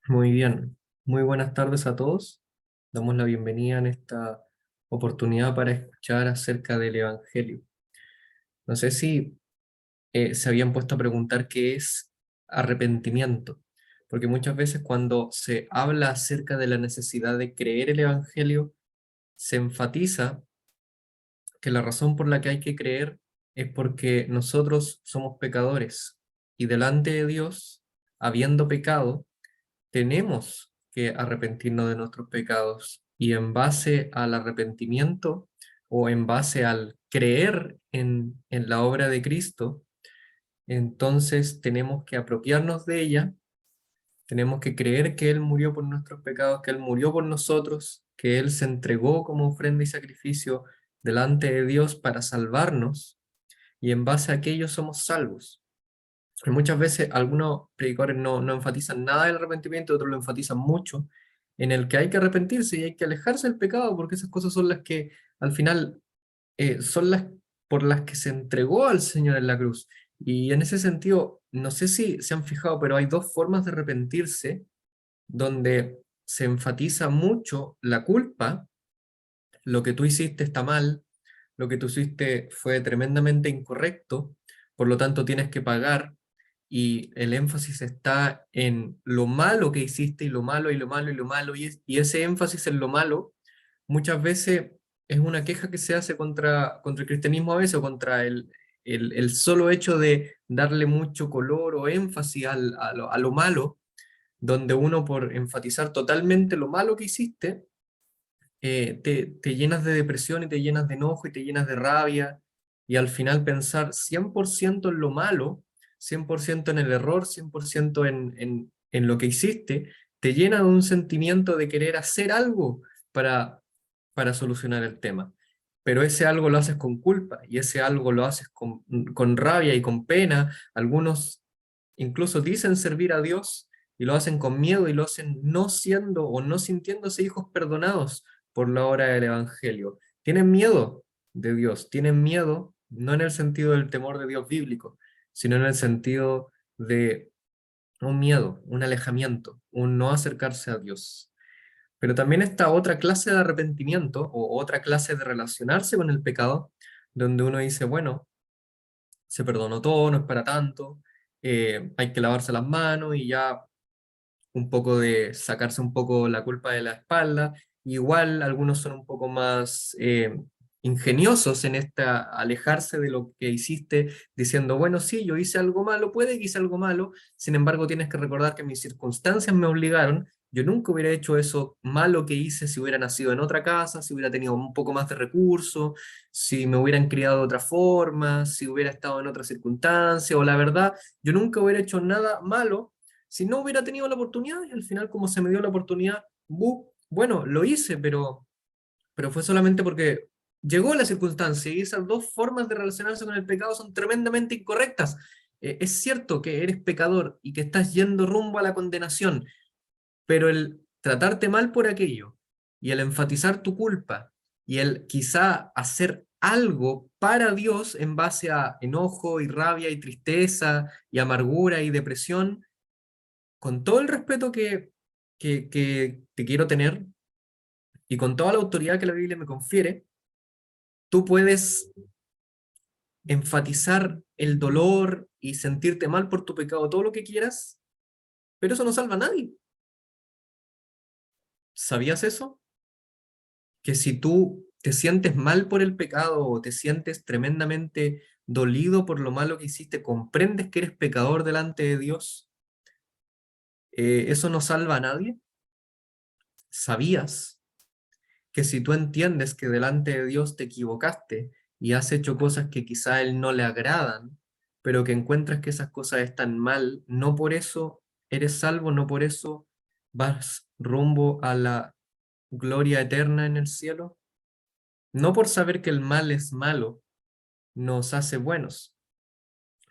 Muy bien, muy buenas tardes a todos. Damos la bienvenida en esta oportunidad para escuchar acerca del Evangelio. No sé si se habían puesto a preguntar qué es arrepentimiento, porque muchas veces cuando se habla acerca de la necesidad de creer el Evangelio, se enfatiza que la razón por la que hay que creer es porque nosotros somos pecadores y delante de Dios, habiendo pecado, tenemos que arrepentirnos de nuestros pecados y en base al arrepentimiento o en base al creer en la obra de Cristo, entonces tenemos que apropiarnos de ella, tenemos que creer que Él murió por nuestros pecados, que Él murió por nosotros, que Él se entregó como ofrenda y sacrificio delante de Dios para salvarnos y en base a aquello somos salvos. Y muchas veces algunos predicadores no enfatizan nada del arrepentimiento, otros lo enfatizan mucho, en el que hay que arrepentirse y hay que alejarse del pecado, porque esas cosas son las que al final son las por las que se entregó al Señor en la cruz. Y en ese sentido, no sé si se han fijado, pero hay dos formas de arrepentirse, donde se enfatiza mucho la culpa, lo que tú hiciste está mal, lo que tú hiciste fue tremendamente incorrecto, por lo tanto tienes que pagar y el énfasis está en lo malo que hiciste y lo malo y lo malo y lo malo y ese énfasis en lo malo muchas veces es una queja que se hace contra el cristianismo a veces o contra el solo hecho de darle mucho color o énfasis a lo malo, donde uno por enfatizar totalmente lo malo que hiciste, te llenas de depresión y te llenas de enojo y te llenas de rabia y al final pensar 100% en lo malo, 100% en el error, 100% en lo que hiciste, te llena de un sentimiento de querer hacer algo para, para solucionar el tema. Pero ese algo lo haces con culpa y ese algo lo haces con rabia y con pena. Algunos incluso dicen servir a Dios y lo hacen con miedo y lo hacen no siendo o no sintiéndose hijos perdonados por la obra del Evangelio. Tienen miedo de Dios, tienen miedo no en el sentido del temor de Dios bíblico, sino en el sentido de un miedo, un alejamiento, un no acercarse a Dios. Pero también está otra clase de arrepentimiento o otra clase de relacionarse con el pecado, donde uno dice, bueno, se perdonó todo, no es para tanto, hay que lavarse las manos y ya un poco de sacarse un poco la culpa de la espalda. Igual algunos son un poco más ingeniosos en esta alejarse de lo que hiciste, diciendo, bueno, sí, yo hice algo malo, puede que hice algo malo, sin embargo tienes que recordar que mis circunstancias me obligaron. Yo nunca hubiera hecho eso malo que hice si hubiera nacido en otra casa, si hubiera tenido un poco más de recursos, si me hubieran criado de otra forma, si hubiera estado en otra circunstancia, o la verdad, yo nunca hubiera hecho nada malo si no hubiera tenido la oportunidad y al final como se me dio la oportunidad, bueno, lo hice, pero fue solamente porque llegó la circunstancia y esas dos formas de relacionarse con el pecado son tremendamente incorrectas. Es cierto que eres pecador y que estás yendo rumbo a la condenación, pero el tratarte mal por aquello y el enfatizar tu culpa y el quizá hacer algo para Dios en base a enojo y rabia y tristeza y amargura y depresión, con todo el respeto que te quiero tener y con toda la autoridad que la Biblia me confiere, tú puedes enfatizar el dolor y sentirte mal por tu pecado, todo lo que quieras, pero eso no salva a nadie. ¿Sabías eso? Que si tú te sientes mal por el pecado o te sientes tremendamente dolido por lo malo que hiciste, comprendes que eres pecador delante de Dios, eso no salva a nadie. ¿Sabías que si tú entiendes que delante de Dios te equivocaste y has hecho cosas que quizá a Él no le agradan, pero que encuentras que esas cosas están mal, no por eso eres salvo, no por eso vas rumbo a la gloria eterna en el cielo? No por saber que el mal es malo nos hace buenos,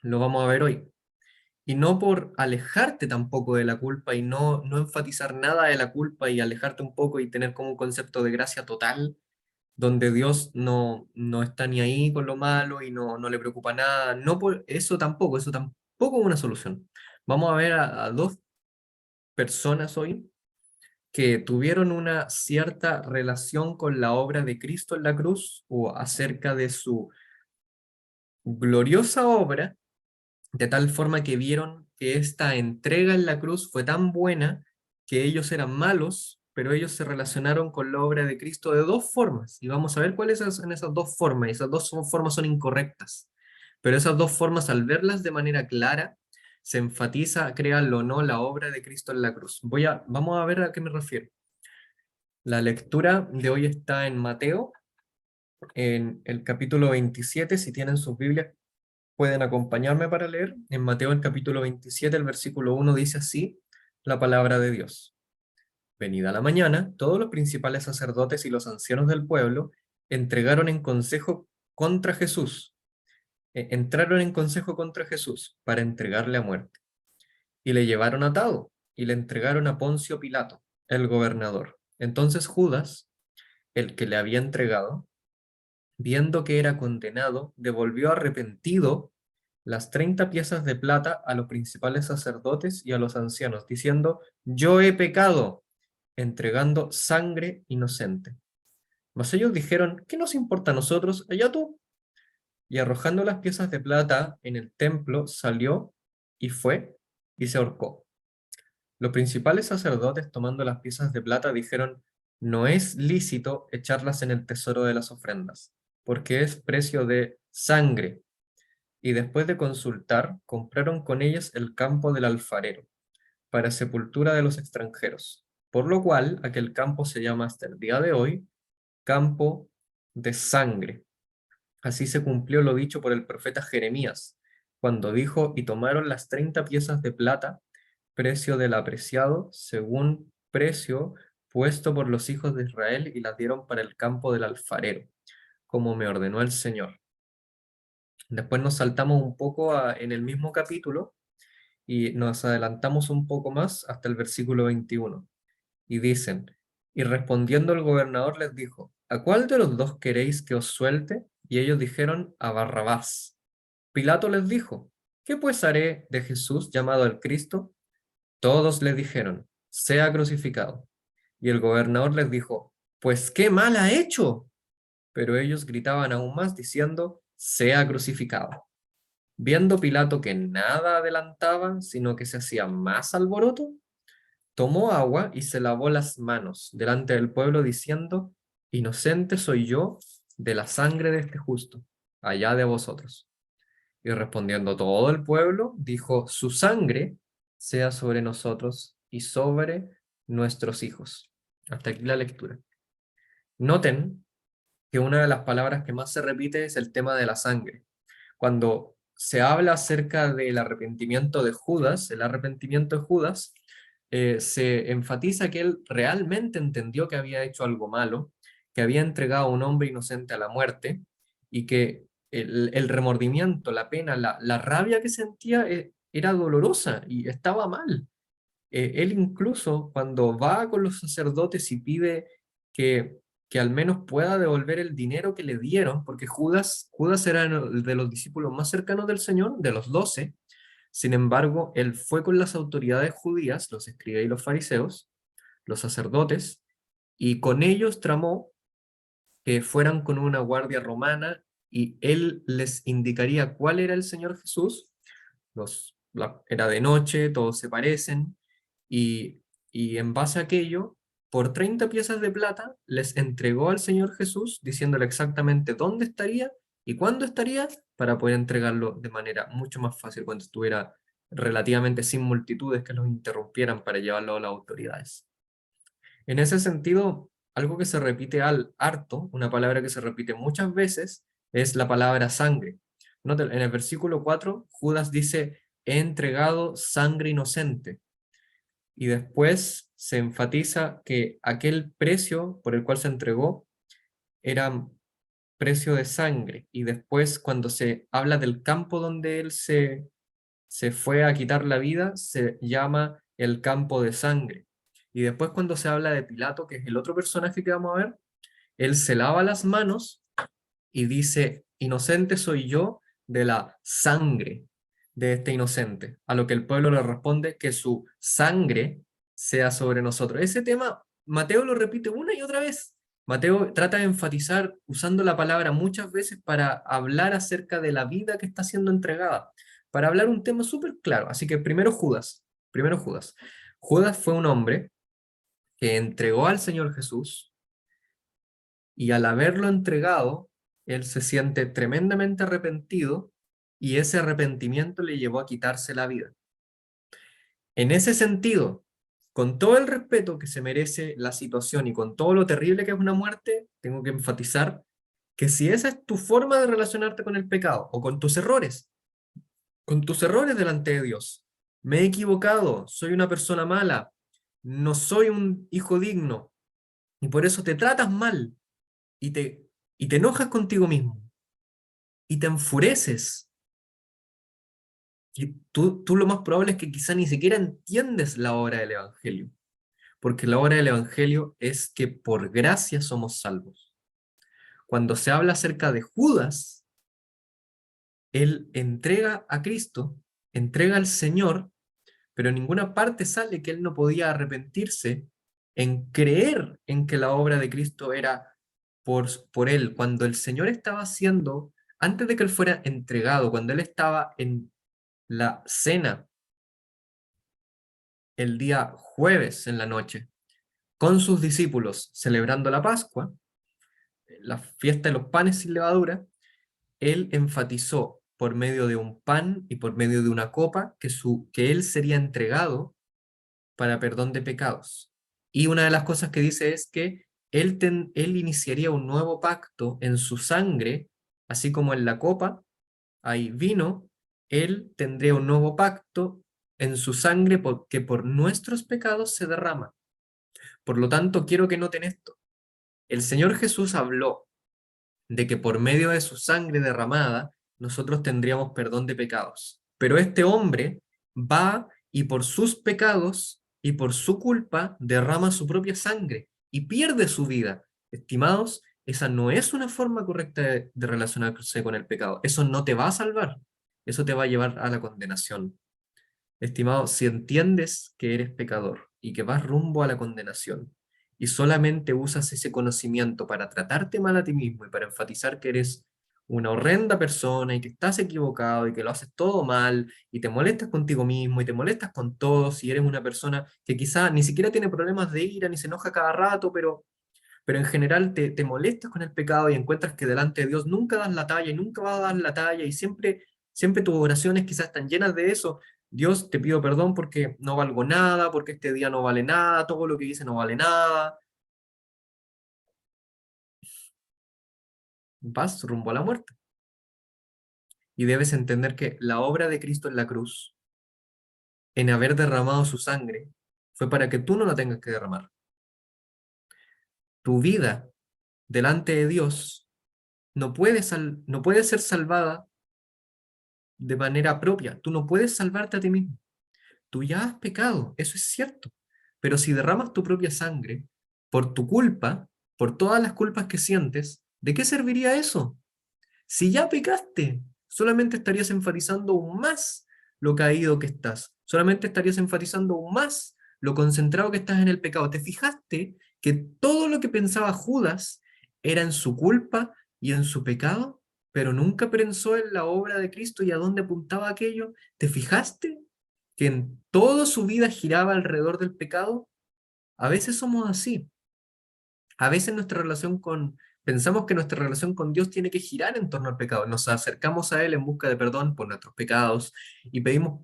lo vamos a ver hoy. Y no por alejarte tampoco de la culpa y no enfatizar nada de la culpa y alejarte un poco y tener como un concepto de gracia total, donde Dios no está ni ahí con lo malo y no le preocupa nada. No por eso tampoco es una solución. Vamos a ver a dos personas hoy que tuvieron una cierta relación con la obra de Cristo en la cruz o acerca de su gloriosa obra, de tal forma que vieron que esta entrega en la cruz fue tan buena que ellos eran malos, pero ellos se relacionaron con la obra de Cristo de dos formas. Y vamos a ver cuáles son esas dos formas. Y esas formas son incorrectas. Pero esas dos formas, al verlas de manera clara, se enfatiza, créanlo o no, la obra de Cristo en la cruz. Vamos a ver a qué me refiero. La lectura de hoy está en Mateo, en el capítulo 27. Si tienen sus Biblias, pueden acompañarme para leer. En Mateo, el capítulo 27, el versículo 1 dice así la palabra de Dios. Venida la mañana, todos los principales sacerdotes y los ancianos del pueblo entregaron en consejo contra Jesús, entraron en consejo contra Jesús para entregarle a muerte. Y le llevaron atado y le entregaron a Poncio Pilato, el gobernador. Entonces Judas, el que le había entregado, viendo que era condenado, devolvió arrepentido las 30 piezas de plata a los principales sacerdotes y a los ancianos, diciendo: yo he pecado, entregando sangre inocente. Mas ellos dijeron: ¿qué nos importa a nosotros? Allá tú. Y arrojando las piezas de plata en el templo, salió y fue y se ahorcó. Los principales sacerdotes, tomando las piezas de plata, dijeron: no es lícito echarlas en el tesoro de las ofrendas, porque es precio de sangre. Y después de consultar, compraron con ellas el campo del alfarero, para sepultura de los extranjeros, por lo cual aquel campo se llama hasta el día de hoy campo de sangre. Así se cumplió lo dicho por el profeta Jeremías, cuando dijo: y tomaron las 30 piezas de plata, precio del apreciado, según precio puesto por los hijos de Israel, y las dieron para el campo del alfarero, como me ordenó el Señor. Después nos saltamos un poco en el mismo capítulo y nos adelantamos un poco más hasta el versículo 21. Y dicen: y respondiendo el gobernador les dijo: ¿a cuál de los dos queréis que os suelte? Y ellos dijeron: a Barrabás. Pilato les dijo: ¿qué pues haré de Jesús llamado el Cristo? Todos le dijeron: sea crucificado. Y el gobernador les dijo: pues qué mal ha hecho. Pero ellos gritaban aún más diciendo: sea crucificado. Viendo Pilato que nada adelantaba, sino que se hacía más alboroto, tomó agua y se lavó las manos delante del pueblo, diciendo: inocente soy yo de la sangre de este justo, allá de vosotros. Y respondiendo todo el pueblo, dijo: su sangre sea sobre nosotros y sobre nuestros hijos. Hasta aquí la lectura. Noten que una de las palabras que más se repite es el tema de la sangre. Cuando se habla acerca del arrepentimiento de Judas, el arrepentimiento de Judas, se enfatiza que él realmente entendió que había hecho algo malo, que había entregado a un hombre inocente a la muerte, y que el remordimiento, la pena, la rabia que sentía era dolorosa y estaba mal. Él incluso cuando va con los sacerdotes y pide que, que al menos pueda devolver el dinero que le dieron, porque Judas era el de los discípulos más cercanos del Señor, de los 12. Sin embargo, él fue con las autoridades judías, los escribas y los fariseos, los sacerdotes, y con ellos tramó que fueran con una guardia romana, y él les indicaría cuál era el Señor Jesús. Era de noche, todos se parecen, y en base a aquello, por 30 piezas de plata, les entregó al Señor Jesús, diciéndole exactamente dónde estaría y cuándo estaría, para poder entregarlo de manera mucho más fácil cuando estuviera relativamente sin multitudes que los interrumpieran para llevarlo a las autoridades. En ese sentido, algo que se repite al harto, una palabra que se repite muchas veces, es la palabra sangre. Noten, en el versículo 4, Judas dice: he entregado sangre inocente. Y después se enfatiza que aquel precio por el cual se entregó era precio de sangre. Y después, cuando se habla del campo donde él se fue a quitar la vida, se llama el campo de sangre. Y después, cuando se habla de Pilato, que es el otro personaje que vamos a ver, él se lava las manos y dice: inocente soy yo de la sangre de este inocente. A lo que el pueblo le responde que su sangre sea sobre nosotros. Ese tema, Mateo lo repite una y otra vez. Mateo trata de enfatizar usando la palabra muchas veces para hablar acerca de la vida que está siendo entregada, para hablar un tema súper claro. Así que primero Judas, primero Judas. Judas fue un hombre que entregó al Señor Jesús y al haberlo entregado, él se siente tremendamente arrepentido y ese arrepentimiento le llevó a quitarse la vida. En ese sentido, con todo el respeto que se merece la situación y con todo lo terrible que es una muerte, tengo que enfatizar que si esa es tu forma de relacionarte con el pecado o con tus errores delante de Dios, me he equivocado, soy una persona mala, no soy un hijo digno y por eso te tratas mal y y te enojas contigo mismo y te enfureces. Y tú lo más probable es que quizá ni siquiera entiendes la obra del Evangelio, porque la obra del Evangelio es que por gracia somos salvos. Cuando se habla acerca de Judas, él entrega a Cristo, entrega al Señor, pero en ninguna parte sale que él no podía arrepentirse en creer en que la obra de Cristo era por él. Cuando el Señor estaba haciendo, antes de que él fuera entregado, cuando él estaba en la cena el día jueves en la noche, con sus discípulos celebrando la Pascua, la fiesta de los panes sin levadura, él enfatizó por medio de un pan y por medio de una copa que él sería entregado para perdón de pecados. Y una de las cosas que dice es que él iniciaría un nuevo pacto en su sangre, así como en la copa hay vino, él tendría un nuevo pacto en su sangre porque por nuestros pecados se derrama. Por lo tanto, quiero que noten esto. El Señor Jesús habló de que por medio de su sangre derramada nosotros tendríamos perdón de pecados. Pero este hombre va y por sus pecados y por su culpa derrama su propia sangre y pierde su vida. Estimados, esa no es una forma correcta de relacionarse con el pecado. Eso no te va a salvar. Eso te va a llevar a la condenación. Estimado, si entiendes que eres pecador y que vas rumbo a la condenación y solamente usas ese conocimiento para tratarte mal a ti mismo y para enfatizar que eres una horrenda persona y que estás equivocado y que lo haces todo mal y te molestas contigo mismo y te molestas con todos y eres una persona que quizá ni siquiera tiene problemas de ira ni se enoja cada rato, pero en general te molestas con el pecado y encuentras que delante de Dios nunca das la talla y nunca vas a dar la talla y siempre tus oraciones quizás están llenas de eso. Dios, te pido perdón porque no valgo nada, porque este día no vale nada, todo lo que hice no vale nada. Vas rumbo a la muerte. Y debes entender que la obra de Cristo en la cruz, en haber derramado su sangre, fue para que tú no la tengas que derramar. Tu vida delante de Dios no puede ser salvada de manera propia. Tú no puedes salvarte a ti mismo. Tú ya has pecado, eso es cierto. Pero si derramas tu propia sangre por tu culpa, por todas las culpas que sientes, ¿de qué serviría eso? Si ya pecaste, solamente estarías enfatizando aún más lo caído que estás. Solamente estarías enfatizando aún más lo concentrado que estás en el pecado. ¿Te fijaste que todo lo que pensaba Judas era en su culpa y en su pecado, pero nunca pensó en la obra de Cristo y a dónde apuntaba aquello? ¿Te fijaste que en toda su vida giraba alrededor del pecado? A veces somos así. A veces pensamos que nuestra relación con Dios tiene que girar en torno al pecado. Nos acercamos a Él en busca de perdón por nuestros pecados y pedimos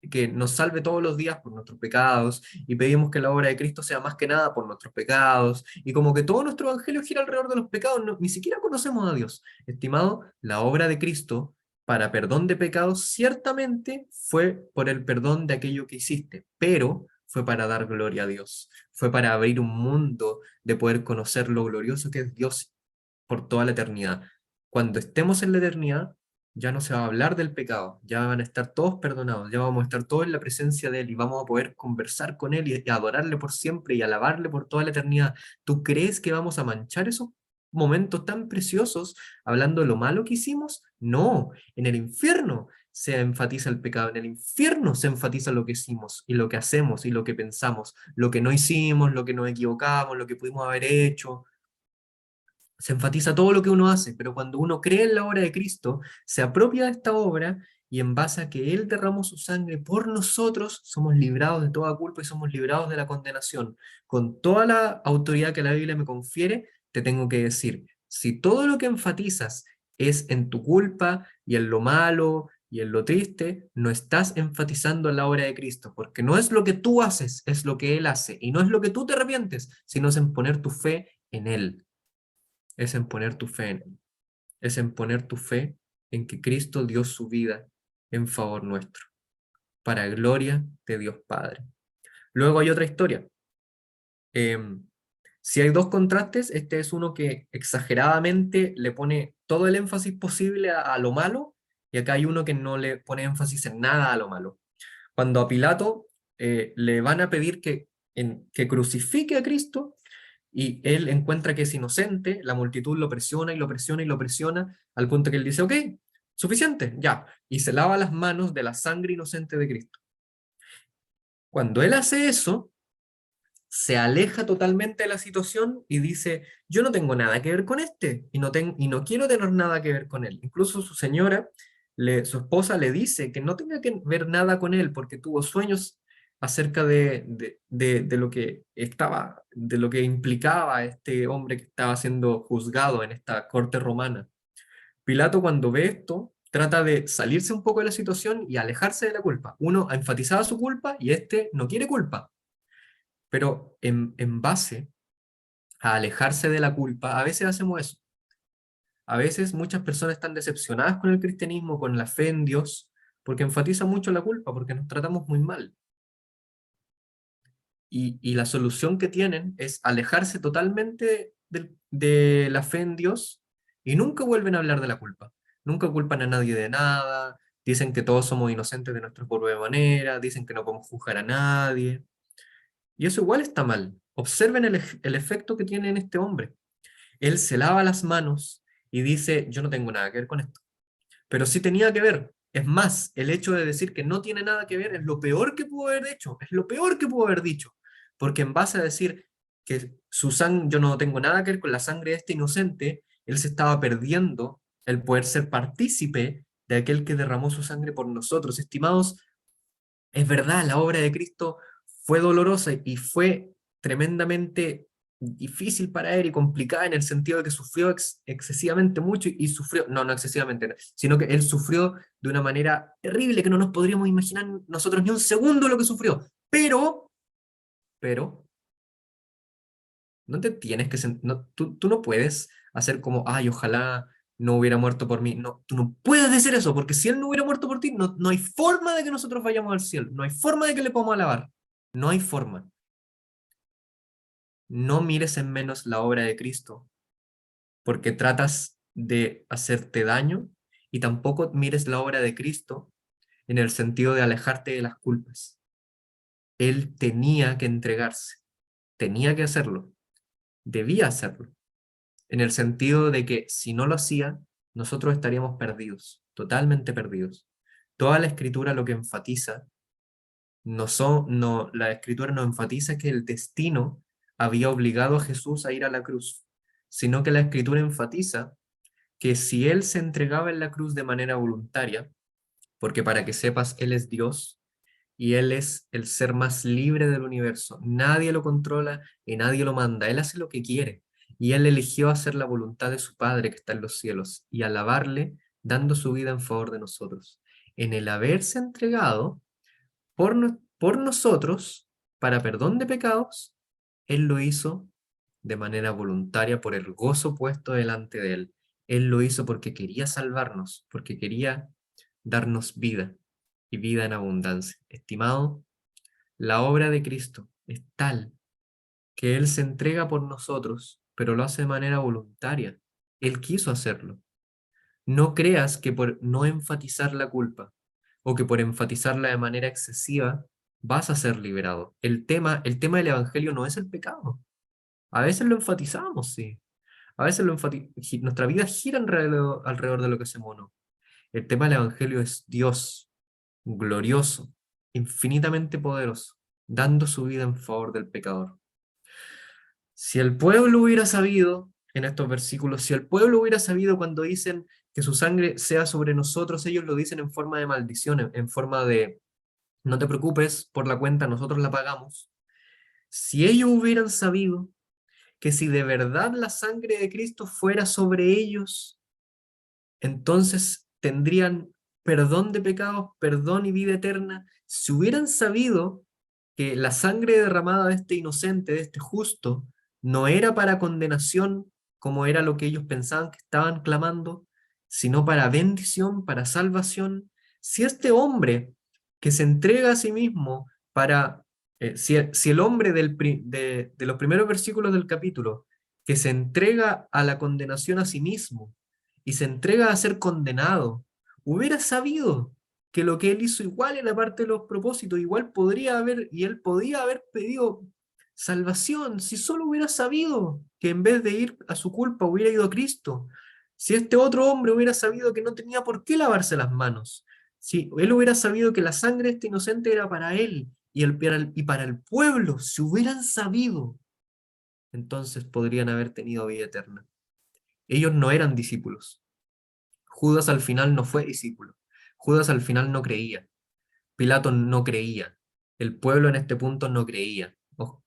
que nos salve todos los días por nuestros pecados y pedimos que la obra de Cristo sea más que nada por nuestros pecados y como que todo nuestro evangelio gira alrededor de los pecados, ni siquiera conocemos a Dios. Estimado, la obra de Cristo para perdón de pecados ciertamente fue por el perdón de aquello que hiciste, pero fue para dar gloria a Dios, fue para abrir un mundo de poder conocer lo glorioso que es Dios por toda la eternidad. Cuando estemos en la eternidad, ya no se va a hablar del pecado, ya van a estar todos perdonados, ya vamos a estar todos en la presencia de Él y vamos a poder conversar con Él y adorarle por siempre y alabarle por toda la eternidad. ¿Tú crees que vamos a manchar esos momentos tan preciosos hablando de lo malo que hicimos? No, en el infierno se enfatiza el pecado, en el infierno se enfatiza lo que hicimos y lo que hacemos y lo que pensamos, lo que no hicimos, lo que nos equivocamos, lo que pudimos haber hecho. Se enfatiza todo lo que uno hace, pero cuando uno cree en la obra de Cristo, se apropia de esta obra y en base a que Él derramó su sangre por nosotros, somos librados de toda culpa y somos librados de la condenación. Con toda la autoridad que la Biblia me confiere, te tengo que decir, si todo lo que enfatizas es en tu culpa y en lo malo y en lo triste, no estás enfatizando en la obra de Cristo, porque no es lo que tú haces, es lo que Él hace, y no es lo que tú te arrepientes, sino es en poner tu fe en Él, es en poner tu fe en Él, es en poner tu fe en que Cristo dio su vida en favor nuestro, para gloria de Dios Padre. Luego hay otra historia. Em, si hay dos contrastes, este es uno que exageradamente le pone todo el énfasis posible a lo malo, y acá hay uno que no le pone énfasis en nada a lo malo. Cuando a Pilato le van a pedir que crucifique a Cristo, y él encuentra que es inocente, la multitud lo presiona y lo presiona y lo presiona, al punto que él dice, ok, suficiente, ya, y se lava las manos de la sangre inocente de Cristo. Cuando él hace eso, se aleja totalmente de la situación y dice, yo no tengo nada que ver con este, y no quiero tener nada que ver con él. Incluso su señora, su esposa le dice que no tenga que ver nada con él porque tuvo sueños acerca de lo que estaba, de lo que implicaba este hombre que estaba siendo juzgado en esta corte romana. Pilato, cuando ve esto, trata de salirse un poco de la situación y alejarse de la culpa. Uno enfatizaba su culpa y este no quiere culpa, pero en base a alejarse de la culpa, a veces hacemos eso. A veces muchas personas están decepcionadas con el cristianismo, con la fe en Dios, porque enfatiza mucho la culpa, porque nos tratamos muy mal. Y la solución que tienen es alejarse totalmente de la fe en Dios y nunca vuelven a hablar de la culpa. Nunca culpan a nadie de nada, dicen que todos somos inocentes de nuestra propia manera, dicen que no podemos juzgar a nadie. Y eso igual está mal. Observen el efecto que tiene en este hombre. Él se lava las manos y dice, yo no tengo nada que ver con esto. Pero sí tenía que ver. Es más, el hecho de decir que no tiene nada que ver es lo peor que pudo haber hecho, es lo peor que pudo haber dicho. Porque en base a decir que yo no tengo nada que ver con la sangre de este inocente, él se estaba perdiendo el poder ser partícipe de aquel que derramó su sangre por nosotros. Estimados, es verdad, la obra de Cristo fue dolorosa y fue tremendamente difícil para él y complicada en el sentido de que sufrió excesivamente mucho y sufrió, no excesivamente, no, sino que él sufrió de una manera terrible que no nos podríamos imaginar nosotros ni un segundo lo que sufrió. Pero, no te tienes que, tú no puedes hacer como, ay, ojalá no hubiera muerto por mí. No, tú no puedes decir eso, porque si él no hubiera muerto por ti, no hay forma de que nosotros vayamos al cielo, no hay forma de que le podamos alabar, no hay forma. No mires en menos la obra de Cristo, porque tratas de hacerte daño, y tampoco mires la obra de Cristo en el sentido de alejarte de las culpas. Él tenía que entregarse, tenía que hacerlo, debía hacerlo, en el sentido de que si no lo hacía, nosotros estaríamos perdidos, totalmente perdidos. Toda la escritura lo que enfatiza, la escritura no enfatiza que el destino había obligado a Jesús a ir a la cruz, sino que la escritura enfatiza que si él se entregaba en la cruz de manera voluntaria, porque para que sepas, él es Dios y él es el ser más libre del universo, nadie lo controla y nadie lo manda, él hace lo que quiere. Y él eligió hacer la voluntad de su Padre que está en los cielos y alabarle dando su vida en favor de nosotros. En el haberse entregado por nosotros para perdón de pecados, él lo hizo de manera voluntaria por el gozo puesto delante de él. Él lo hizo porque quería salvarnos, porque quería darnos vida y vida en abundancia. Estimado, la obra de Cristo es tal que Él se entrega por nosotros, pero lo hace de manera voluntaria. Él quiso hacerlo. No creas que por no enfatizar la culpa o que por enfatizarla de manera excesiva vas a ser liberado. El tema del Evangelio no es el pecado. A veces lo enfatizamos, sí. A veces nuestra vida gira alrededor de lo que hacemos o no. El tema del Evangelio es Dios, glorioso, infinitamente poderoso, dando su vida en favor del pecador. Si el pueblo hubiera sabido, en estos versículos, si el pueblo hubiera sabido cuando dicen que su sangre sea sobre nosotros, ellos lo dicen en forma de maldición, en forma de, no te preocupes por la cuenta, nosotros la pagamos. Si ellos hubieran sabido que si de verdad la sangre de Cristo fuera sobre ellos, entonces tendrían perdón de pecados, perdón y vida eterna. Si hubieran sabido que la sangre derramada de este inocente, de este justo, no era para condenación, como era lo que ellos pensaban que estaban clamando, sino para bendición, para salvación. Si este hombre que se entrega a sí mismo para, si el hombre de los primeros versículos del capítulo, que se entrega a la condenación a sí mismo y se entrega a ser condenado, hubiera sabido que lo que él hizo igual era parte de los propósitos, igual podría haber, y él podía haber pedido salvación, si solo hubiera sabido que en vez de ir a su culpa hubiera ido a Cristo, si este otro hombre hubiera sabido que no tenía por qué lavarse las manos, si él hubiera sabido que la sangre de este inocente era para él y para el pueblo, si hubieran sabido, entonces podrían haber tenido vida eterna. Ellos no eran discípulos. Judas al final no fue discípulo. Judas al final no creía. Pilato no creía. El pueblo en este punto no creía.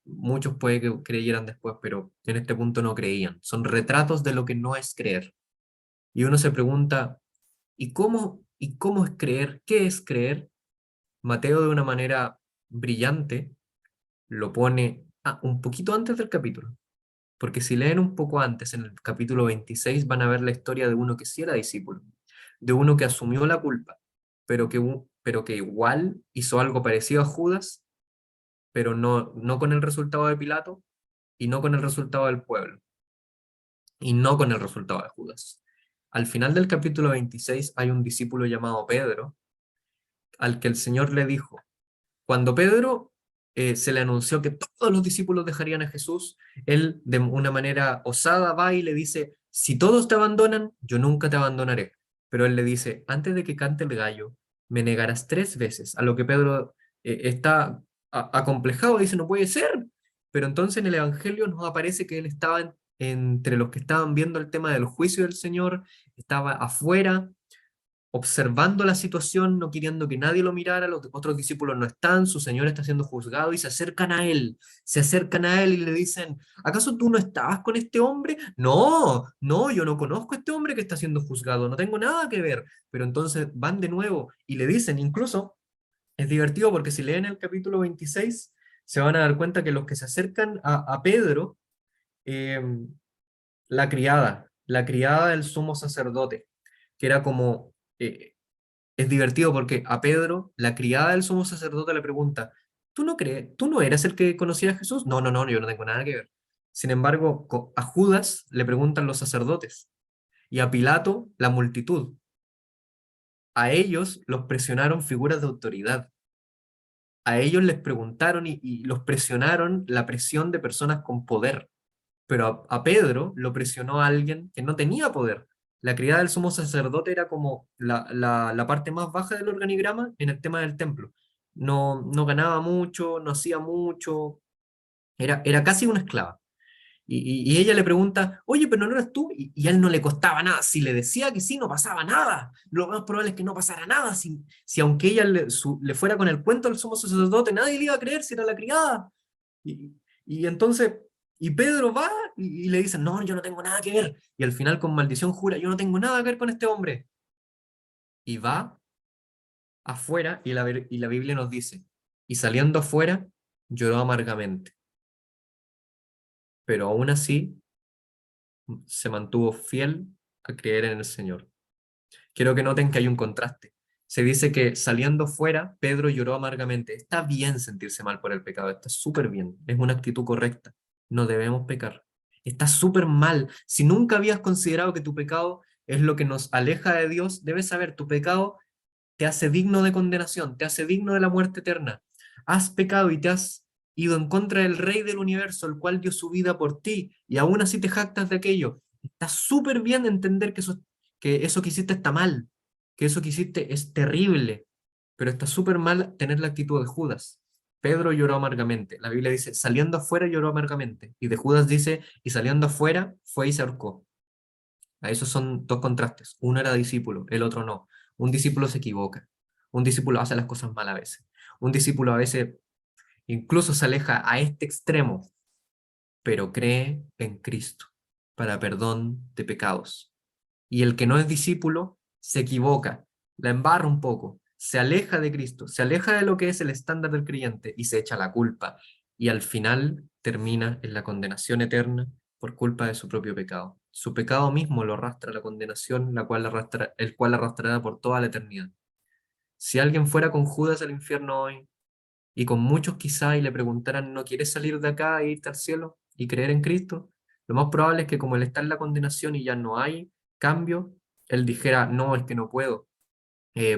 Muchos puede que creyeran después, pero en este punto no creían. Son retratos de lo que no es creer. Y uno se pregunta, y cómo es creer? ¿Qué es creer? Mateo de una manera brillante lo pone un poquito antes del capítulo. Porque si leen un poco antes, en el capítulo 26, van a ver la historia de uno que sí era discípulo, de uno que asumió la culpa, pero que igual hizo algo parecido a Judas, pero no con el resultado de Pilato, y no con el resultado del pueblo, y no con el resultado de Judas. Al final del capítulo 26 hay un discípulo llamado Pedro, al que el Señor le dijo, cuando Pedro se le anunció que todos los discípulos dejarían a Jesús, él de una manera osada va y le dice, si todos te abandonan, yo nunca te abandonaré. Pero él le dice, antes de que cante el gallo, me negarás 3 veces. A lo que Pedro está acomplejado, dice, no puede ser. Pero entonces en el Evangelio nos aparece que él estaba entre los que estaban viendo el tema del juicio del Señor, estaba afuera observando la situación, no queriendo que nadie lo mirara, los otros discípulos no están, su Señor está siendo juzgado y se acercan a él y le dicen, ¿acaso tú no estabas con este hombre? No, no, yo no conozco a este hombre que está siendo juzgado, no tengo nada que ver. Pero entonces van de nuevo y le dicen, incluso es divertido porque si leen el capítulo 26, se van a dar cuenta que los que se acercan a Pedro, eh, la criada del sumo sacerdote, que era como... es divertido porque a Pedro, la criada del sumo sacerdote, le pregunta, ¿tú no crees? ¿Tú no eras el que conocía a Jesús? No, no, no, yo no tengo nada que ver. Sin embargo, a Judas le preguntan los sacerdotes y a Pilato la multitud. A ellos los presionaron figuras de autoridad. A ellos les preguntaron y los presionaron la presión de personas con poder. Pero a Pedro lo presionó a alguien que no tenía poder. La criada del sumo sacerdote era como la parte más baja del organigrama en el tema del templo. No ganaba mucho, no hacía mucho, era casi una esclava. Y ella le pregunta, oye, pero no eres tú, y a él no le costaba nada. Si le decía que sí, no pasaba nada. Lo más probable es que no pasara nada. Si aunque ella le fuera con el cuento del sumo sacerdote, nadie le iba a creer si era la criada. Y entonces, y Pedro va y le dice, no, yo no tengo nada que ver. Y al final con maldición jura, yo no tengo nada que ver con este hombre. Y va afuera y la Biblia nos dice, y saliendo afuera, lloró amargamente. Pero aún así se mantuvo fiel a creer en el Señor. Quiero que noten que hay un contraste. Se dice que saliendo fuera, Pedro lloró amargamente. Está bien sentirse mal por el pecado, está súper bien, es una actitud correcta. No debemos pecar. Está súper mal. Si nunca habías considerado que tu pecado es lo que nos aleja de Dios, debes saber, tu pecado te hace digno de condenación, te hace digno de la muerte eterna. Has pecado y te has ido en contra del Rey del universo, el cual dio su vida por ti, y aún así te jactas de aquello. Está súper bien entender que eso que hiciste está mal, que eso que hiciste es terrible, pero está súper mal tener la actitud de Judas. Pedro lloró amargamente. La Biblia dice, saliendo afuera lloró amargamente. Y de Judas dice, y saliendo afuera fue y se ahorcó. A esos son dos contrastes. Uno era discípulo, el otro no. Un discípulo se equivoca. Un discípulo hace las cosas mal a veces. Un discípulo a veces incluso se aleja a este extremo, pero cree en Cristo para perdón de pecados. Y el que no es discípulo se equivoca, la embarra un poco, se aleja de Cristo, se aleja de lo que es el estándar del creyente y se echa la culpa. Y al final termina en la condenación eterna por culpa de su propio pecado. Su pecado mismo lo arrastra a la condenación, el cual arrastrará por toda la eternidad. Si alguien fuera con Judas al infierno hoy, y con muchos quizá y le preguntaran, ¿no quieres salir de acá e irte al cielo y creer en Cristo? Lo más probable es que como él está en la condenación y ya no hay cambio, él dijera, no, es que no puedo,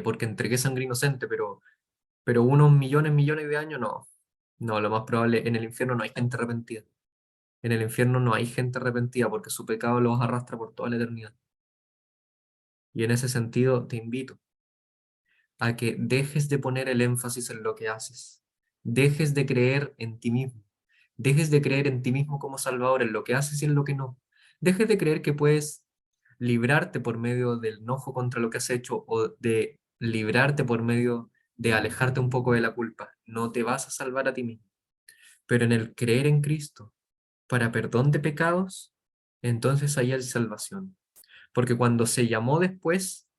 porque entregué sangre inocente, pero unos millones de años, no. No, lo más probable, en el infierno no hay gente arrepentida. En el infierno no hay gente arrepentida porque su pecado los arrastra por toda la eternidad. Y en ese sentido te invito a que dejes de poner el énfasis en lo que haces, dejes de creer en ti mismo, dejes de creer en ti mismo como Salvador, en lo que haces y en lo que no. Dejes de creer que puedes librarte por medio del enojo contra lo que has hecho o de librarte por medio de alejarte un poco de la culpa. No te vas a salvar a ti mismo, pero en el creer en Cristo para perdón de pecados, entonces ahí hay salvación. Porque cuando se llamó después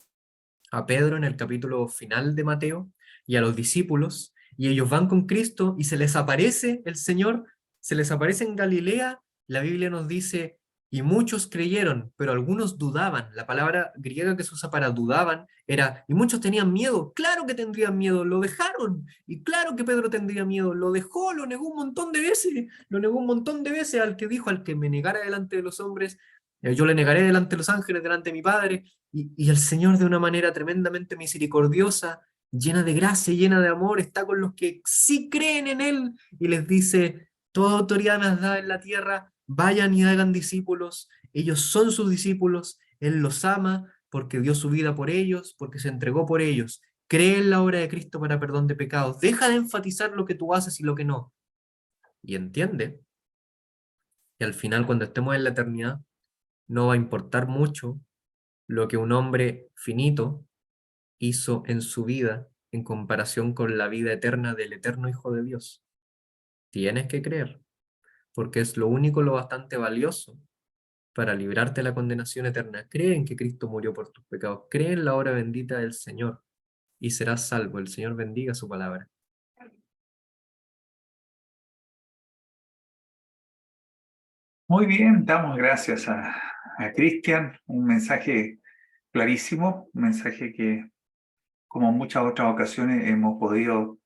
a Pedro en el capítulo final de Mateo y a los discípulos, y ellos van con Cristo y se les aparece el Señor, se les aparece en Galilea, la Biblia nos dice, y muchos creyeron, pero algunos dudaban. La palabra griega que se usa para dudaban era, y muchos tenían miedo, claro que tendrían miedo, lo dejaron, y claro que Pedro tendría miedo, lo dejó, lo negó un montón de veces, lo negó un montón de veces al que dijo, al que me negara delante de los hombres, yo le negaré delante de los ángeles, delante de mi Padre, y el Señor de una manera tremendamente misericordiosa, llena de gracia, llena de amor, está con los que sí creen en Él y les dice, toda autoridad me has dado en la tierra, vayan y hagan discípulos, ellos son sus discípulos, Él los ama porque dio su vida por ellos, porque se entregó por ellos. Cree en la obra de Cristo para perdón de pecados, deja de enfatizar lo que tú haces y lo que no. Y entiende que al final cuando estemos en la eternidad no va a importar mucho lo que un hombre finito hizo en su vida en comparación con la vida eterna del eterno Hijo de Dios. Tienes que creer, porque es lo único lo bastante valioso para librarte de la condenación eterna. Cree en que Cristo murió por tus pecados, cree en la obra bendita del Señor y serás salvo. El Señor bendiga su palabra. Muy bien, damos gracias a Cristian, un mensaje clarísimo, un mensaje que, como en muchas otras ocasiones, hemos podido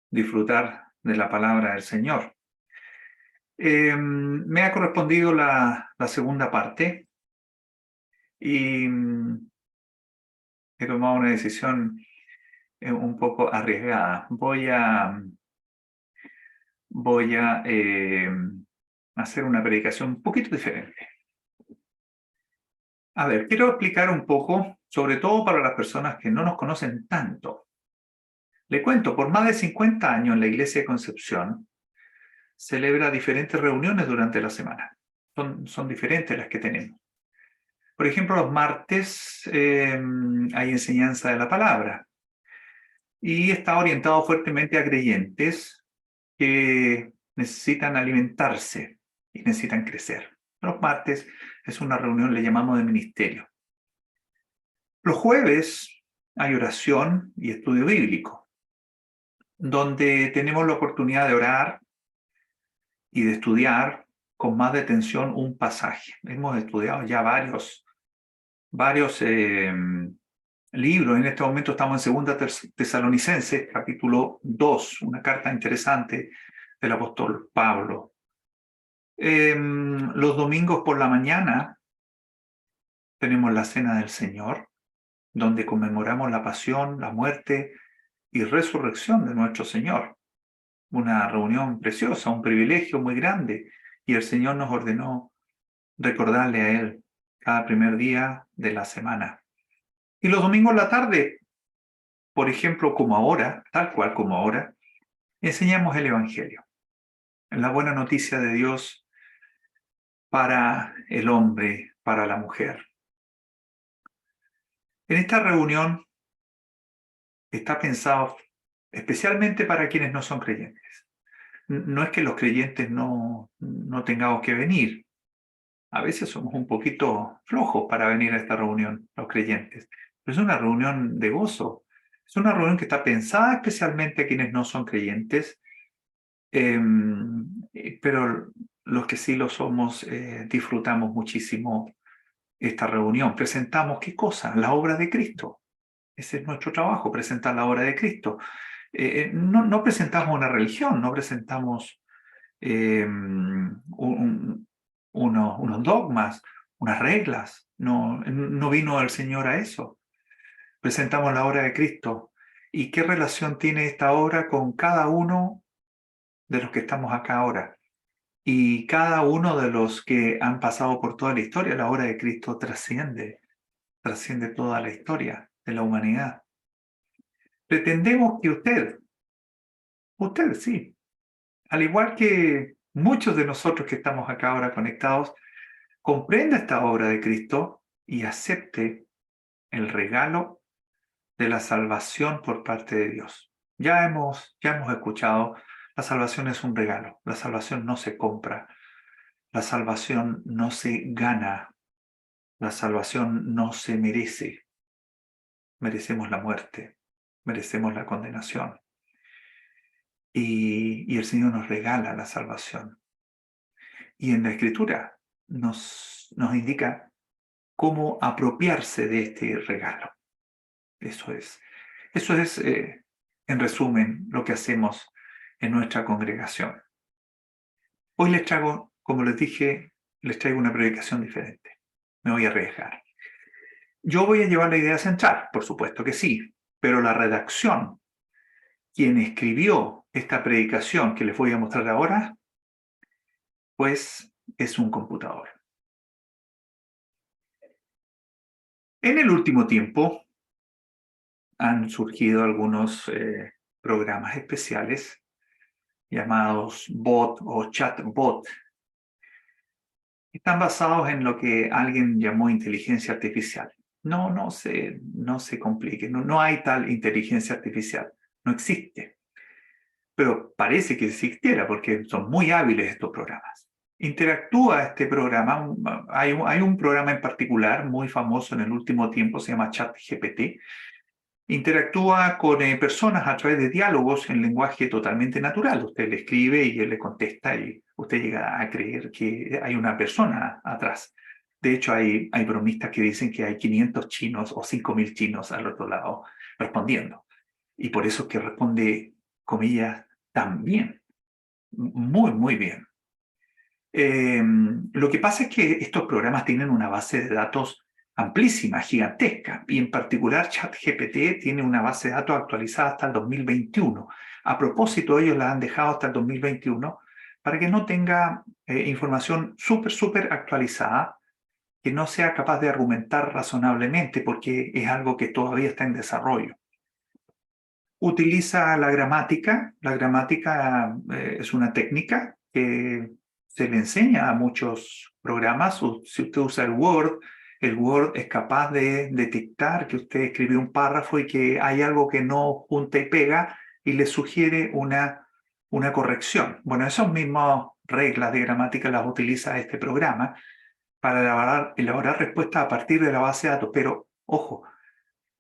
disfrutar de la palabra del Señor. Me ha correspondido la segunda parte y he tomado una decisión un poco arriesgada. Voy a hacer una predicación un poquito diferente. A ver, quiero explicar un poco, sobre todo para las personas que no nos conocen tanto. Le cuento, por más de 50 años la Iglesia de Concepción celebra diferentes reuniones durante la semana. Son diferentes las que tenemos. Por ejemplo, los martes hay enseñanza de la palabra y está orientado fuertemente a creyentes que necesitan alimentarse y necesitan crecer. Los martes es una reunión, le llamamos de ministerio. Los jueves hay oración y estudio bíblico, donde tenemos la oportunidad de orar y de estudiar con más detención un pasaje. Hemos estudiado ya varios libros. En este momento estamos en Segunda Tesalonicenses, capítulo 2, una carta interesante del apóstol Pablo. Los domingos por la mañana tenemos la Cena del Señor, donde conmemoramos la pasión, la muerte y resurrección de nuestro Señor. Una reunión preciosa, un privilegio muy grande, y el Señor nos ordenó recordarle a Él cada primer día de la semana. Y los domingos en la tarde, por ejemplo, como ahora, tal cual como ahora, enseñamos el Evangelio, la buena noticia de Dios para el hombre, para la mujer. En esta reunión está pensado especialmente para quienes no son creyentes. No es que los creyentes no tengamos que venir. A veces somos un poquito flojos para venir a esta reunión, los creyentes. Pero es una reunión de gozo. Es una reunión que está pensada especialmente a quienes no son creyentes, pero los que sí lo somos disfrutamos muchísimo esta reunión. Presentamos ¿qué cosa? La obra de Cristo. Ese es nuestro trabajo, presentar la obra de Cristo. No presentamos una religión, no presentamos unos dogmas, unas reglas. No vino el Señor a eso. Presentamos la obra de Cristo. ¿Y qué relación tiene esta obra con cada uno de los que estamos acá ahora? Y cada uno de los que han pasado por toda la historia, la obra de Cristo trasciende toda la historia de la humanidad. Pretendemos que usted sí, al igual que muchos de nosotros que estamos acá ahora conectados, comprenda esta obra de Cristo y acepte el regalo de la salvación por parte de Dios. Ya hemos escuchado, la salvación es un regalo, la salvación no se compra, la salvación no se gana, la salvación no se merece. Merecemos la muerte, merecemos la condenación. Y el Señor nos regala la salvación. Y en la Escritura nos indica cómo apropiarse de este regalo. Eso es, en resumen, lo que hacemos en nuestra congregación. Hoy les traigo, como les dije, les traigo una predicación diferente. Me voy a arriesgar. Yo voy a llevar la idea central, por supuesto que sí, pero la redacción, quien escribió esta predicación que les voy a mostrar ahora, pues es un computador. En el último tiempo han surgido algunos programas especiales llamados bot o chatbot. Están basados en lo que alguien llamó inteligencia artificial. No se complique, no hay tal inteligencia artificial, no existe. Pero parece que existiera porque son muy hábiles estos programas. Interactúa este programa, hay un programa en particular muy famoso en el último tiempo, se llama ChatGPT. Interactúa con personas a través de diálogos en lenguaje totalmente natural. Usted le escribe y él le contesta y usted llega a creer que hay una persona atrás. De hecho, hay bromistas que dicen que hay 500 chinos o 5.000 chinos al otro lado respondiendo. Y por eso es que responde, comillas, tan bien. Muy, muy bien. Lo que pasa es que estos programas tienen una base de datos amplísima, gigantesca, y en particular ChatGPT tiene una base de datos actualizada hasta el 2021. A propósito, ellos la han dejado hasta el 2021 para que no tenga información súper actualizada, que no sea capaz de argumentar razonablemente, porque es algo que todavía está en desarrollo. Utiliza la gramática. La gramática es una técnica que se le enseña a muchos programas. Si usted usa el Word es capaz de detectar que usted escribió un párrafo y que hay algo que no junta y pega y le sugiere una corrección. Bueno, esas mismas reglas de gramática las utiliza este programa para elaborar respuestas a partir de la base de datos. Pero, ojo,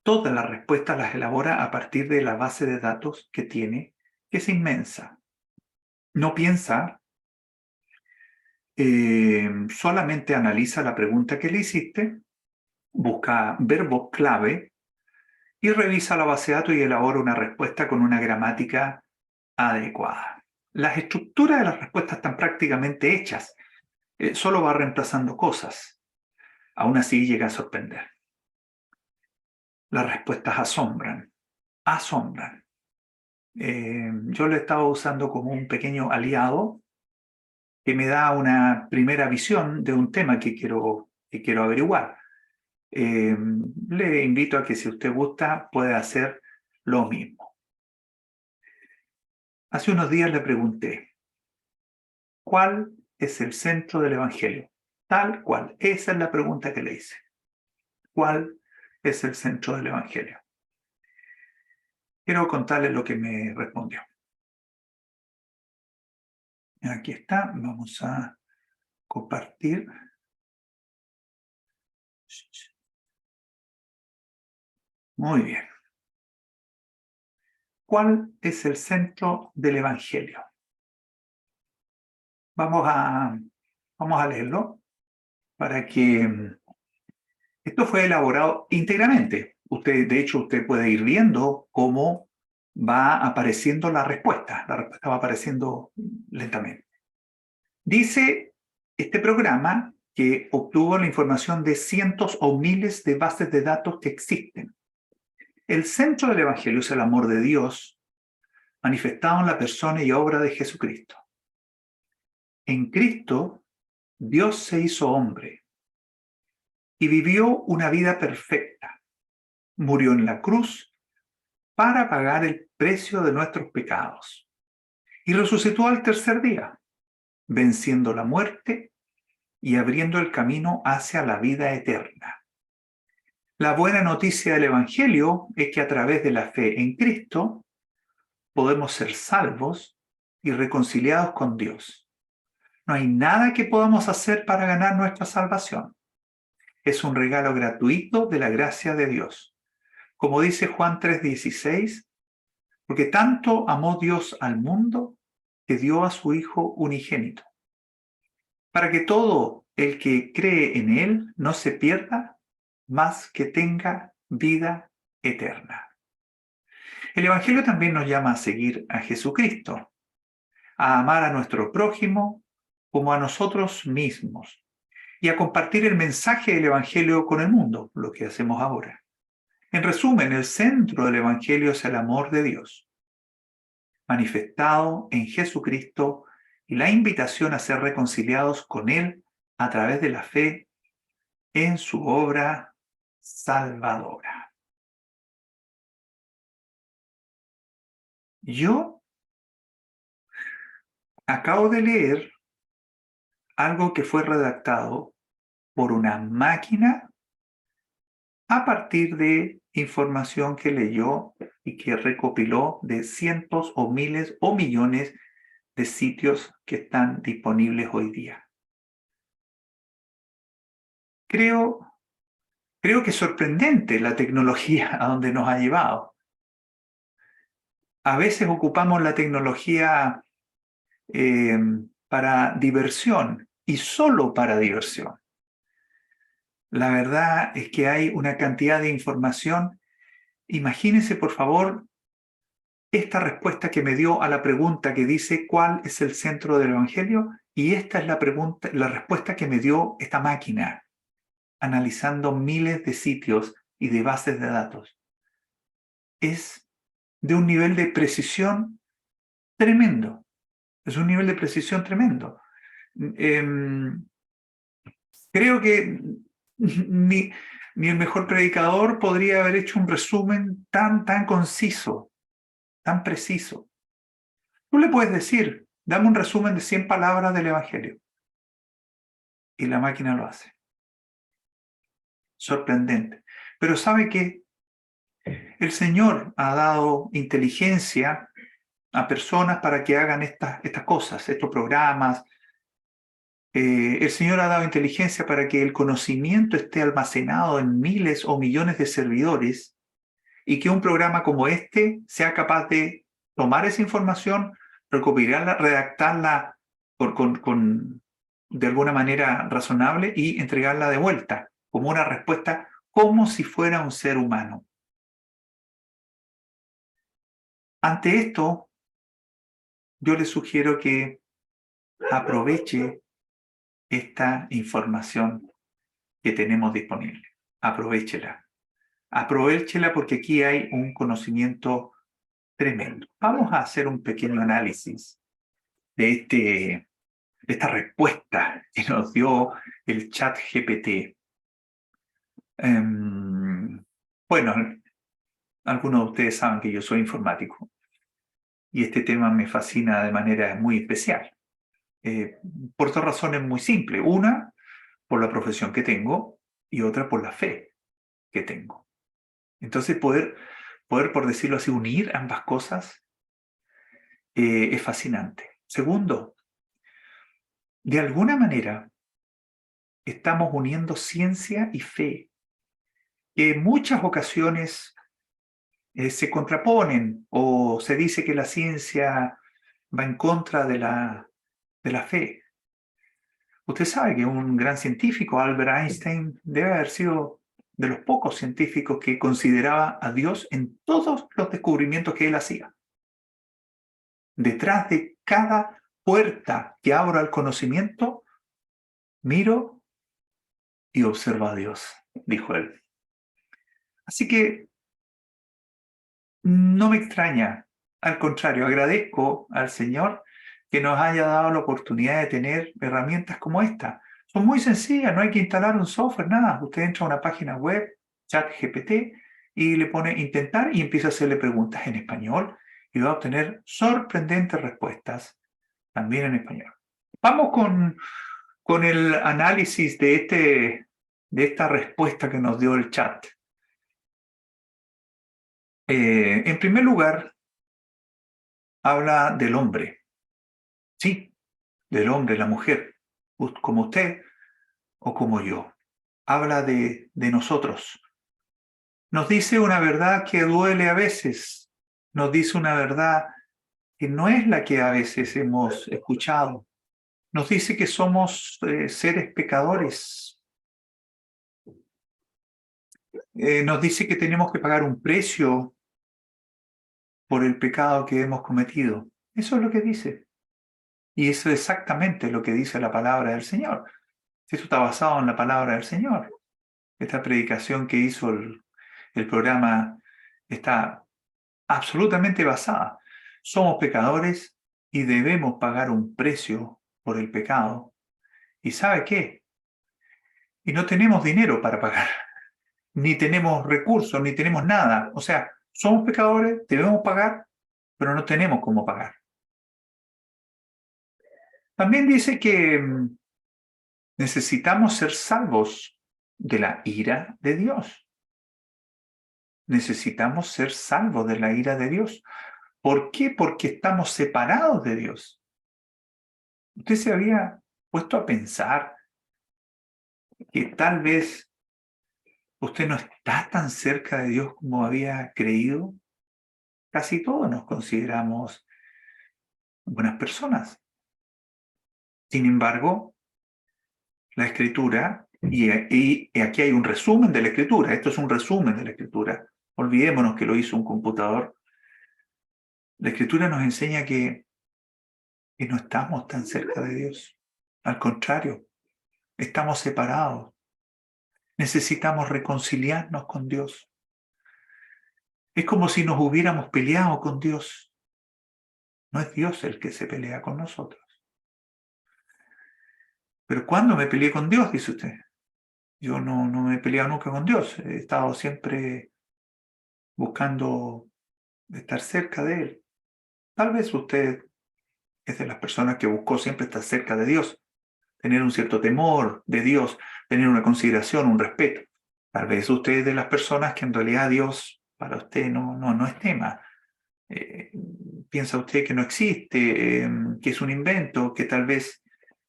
todas las respuestas las elabora a partir de la base de datos que tiene, que es inmensa. No piensa, solamente analiza la pregunta que le hiciste, busca verbos clave y revisa la base de datos y elabora una respuesta con una gramática adecuada. Las estructuras de las respuestas están prácticamente hechas, solo va reemplazando cosas. Aún así llega a sorprender. Las respuestas asombran. Yo lo he estado usando como un pequeño aliado que me da una primera visión de un tema que quiero averiguar. Le invito a que si usted gusta puede hacer lo mismo. Hace unos días le pregunté, ¿cuál es el centro del Evangelio? Tal cual. Esa es la pregunta que le hice. ¿Cuál es el centro del Evangelio? Quiero contarles lo que me respondió. Aquí está. Vamos a compartir. Muy bien. ¿Cuál es el centro del Evangelio? Vamos a leerlo para que esto fue elaborado íntegramente. De hecho, usted puede ir viendo cómo va apareciendo la respuesta. La respuesta va apareciendo lentamente. Dice este programa que obtuvo la información de cientos o miles de bases de datos que existen. El centro del Evangelio es el amor de Dios manifestado en la persona y obra de Jesucristo. En Cristo, Dios se hizo hombre y vivió una vida perfecta. Murió en la cruz para pagar el precio de nuestros pecados y resucitó al tercer día, venciendo la muerte y abriendo el camino hacia la vida eterna. La buena noticia del Evangelio es que a través de la fe en Cristo podemos ser salvos y reconciliados con Dios. No hay nada que podamos hacer para ganar nuestra salvación. Es un regalo gratuito de la gracia de Dios. Como dice Juan 3:16, porque tanto amó Dios al mundo que dio a su Hijo unigénito, para que todo el que cree en Él no se pierda, mas que tenga vida eterna. El Evangelio también nos llama a seguir a Jesucristo, a amar a nuestro prójimo como a nosotros mismos y a compartir el mensaje del Evangelio con el mundo, lo que hacemos ahora. En resumen, el centro del Evangelio es el amor de Dios, manifestado en Jesucristo y la invitación a ser reconciliados con Él a través de la fe en su obra salvadora. Yo acabo de leer algo que fue redactado por una máquina a partir de información que leyó y que recopiló de cientos o miles o millones de sitios que están disponibles hoy día. Creo que es sorprendente la tecnología a donde nos ha llevado. A veces ocupamos la tecnología para diversión y solo para diversión. La verdad es que hay una cantidad de información. Imagínense, por favor, esta respuesta que me dio a la pregunta que dice ¿cuál es el centro del Evangelio? Y esta es la respuesta que me dio esta máquina, analizando miles de sitios y de bases de datos. Es de un nivel de precisión tremendo. Es un nivel de precisión tremendo. Creo que ni el mejor predicador podría haber hecho un resumen tan conciso, tan preciso. Tú le puedes decir, dame un resumen de 100 palabras del Evangelio. Y la máquina lo hace. Sorprendente. Pero ¿sabe qué? El Señor ha dado inteligencia a personas para que hagan estas cosas, estos programas. El Señor ha dado inteligencia para que el conocimiento esté almacenado en miles o millones de servidores y que un programa como este sea capaz de tomar esa información, recopilarla, redactarla de alguna manera razonable y entregarla de vuelta como una respuesta, como si fuera un ser humano. Ante esto, yo le sugiero que aproveche esta información que tenemos disponible. Aprovéchela. Aprovéchela porque aquí hay un conocimiento tremendo. Vamos a hacer un pequeño análisis de esta respuesta que nos dio el chat GPT. Bueno, algunos de ustedes saben que yo soy informático y este tema me fascina de manera muy especial, por dos razones muy simples. Una, por la profesión que tengo y otra por la fe que tengo. Entonces, por decirlo así, unir ambas cosas es fascinante. Segundo, de alguna manera estamos uniendo ciencia y fe, que en muchas ocasiones se contraponen o se dice que la ciencia va en contra de la fe. Usted sabe que un gran científico, Albert Einstein, debe haber sido de los pocos científicos que consideraba a Dios en todos los descubrimientos que él hacía. Detrás de cada puerta que abro al conocimiento, miro y observo a Dios, dijo él. Así que no me extraña, al contrario, agradezco al Señor que nos haya dado la oportunidad de tener herramientas como esta. Son muy sencillas, no hay que instalar un software, nada. Usted entra a una página web, ChatGPT, y le pone intentar y empieza a hacerle preguntas en español y va a obtener sorprendentes respuestas también en español. Vamos con el análisis de esta respuesta que nos dio el chat. En primer lugar, habla del hombre. Sí, del hombre, la mujer, como usted o como yo. Habla de nosotros. Nos dice una verdad que duele a veces. Nos dice una verdad que no es la que a veces hemos escuchado. Nos dice que somos seres pecadores. Nos dice que tenemos que pagar un precio por el pecado que hemos cometido. Eso es lo que dice. Y eso es exactamente lo que dice la palabra del Señor. Eso está basado en la palabra del Señor. Esta predicación que hizo el programa está absolutamente basada. Somos pecadores y debemos pagar un precio por el pecado. ¿Y sabe qué? Y no tenemos dinero para pagar, ni tenemos recursos, ni tenemos nada. O sea, somos pecadores, debemos pagar, pero no tenemos cómo pagar. También dice que necesitamos ser salvos de la ira de Dios. Necesitamos ser salvos de la ira de Dios. ¿Por qué? Porque estamos separados de Dios. ¿Usted se había puesto a pensar que tal vez usted no está tan cerca de Dios como había creído? Casi todos nos consideramos buenas personas. Sin embargo, la Escritura, y aquí hay un resumen de la Escritura, esto es un resumen de la Escritura, olvidémonos que lo hizo un computador. La Escritura nos enseña que no estamos tan cerca de Dios. Al contrario, estamos separados. Necesitamos reconciliarnos con Dios. Es como si nos hubiéramos peleado con Dios. No es Dios el que se pelea con nosotros. Pero ¿cuándo me peleé con Dios? Dice usted. Yo no me he peleado nunca con Dios. He estado siempre buscando estar cerca de Él. Tal vez usted es de las personas que buscó siempre estar cerca de Dios, tener un cierto temor de Dios, tener una consideración, un respeto. Tal vez usted es de las personas que en realidad Dios para usted no es tema. Piensa usted que no existe, que es un invento, que tal vez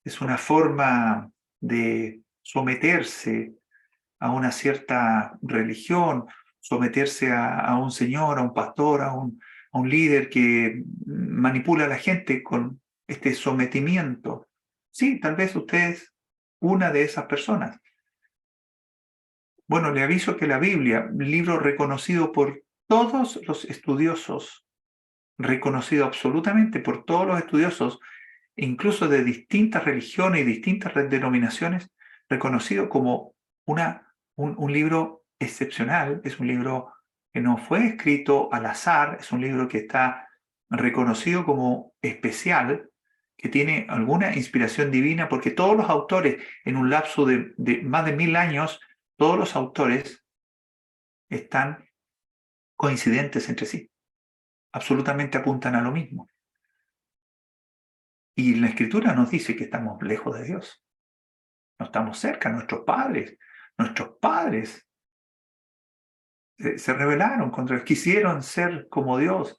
es una forma de someterse a una cierta religión, someterse a un señor, a un pastor, a un líder que manipula a la gente con este sometimiento. Sí, tal vez usted es una de esas personas. Bueno, le aviso que la Biblia, libro reconocido por todos los estudiosos, reconocido absolutamente por todos los estudiosos, incluso de distintas religiones y distintas denominaciones, reconocido como un libro excepcional, es un libro que no fue escrito al azar, es un libro que está reconocido como especial, que tiene alguna inspiración divina, porque todos los autores en un lapso de más de 1000 años, todos los autores están coincidentes entre sí. Absolutamente apuntan a lo mismo. Y la Escritura nos dice que estamos lejos de Dios. No estamos cerca. Nuestros padres se rebelaron contra Él. Quisieron ser como Dios.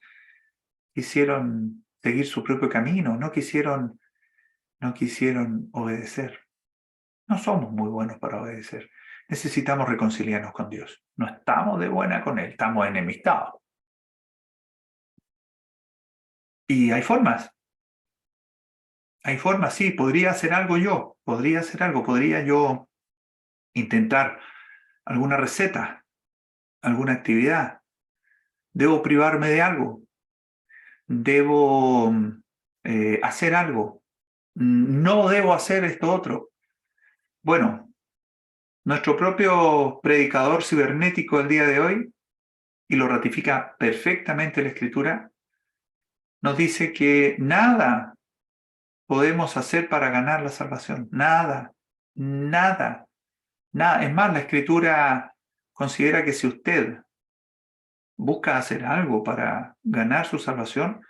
Quisieron seguir su propio camino. No quisieron obedecer. No somos muy buenos para obedecer. Necesitamos reconciliarnos con Dios. No estamos de buena con Él. Estamos enemistados. Y hay formas. Hay formas, sí. Podría hacer algo yo. Podría yo intentar alguna receta, alguna actividad. Debo privarme de algo. Debo hacer algo. No debo hacer esto otro. Bueno, nuestro propio predicador cibernético el día de hoy, y lo ratifica perfectamente la Escritura, nos dice que nada podemos hacer para ganar la salvación. Nada, nada, nada. Es más, la Escritura considera que si usted busca hacer algo para ganar su salvación,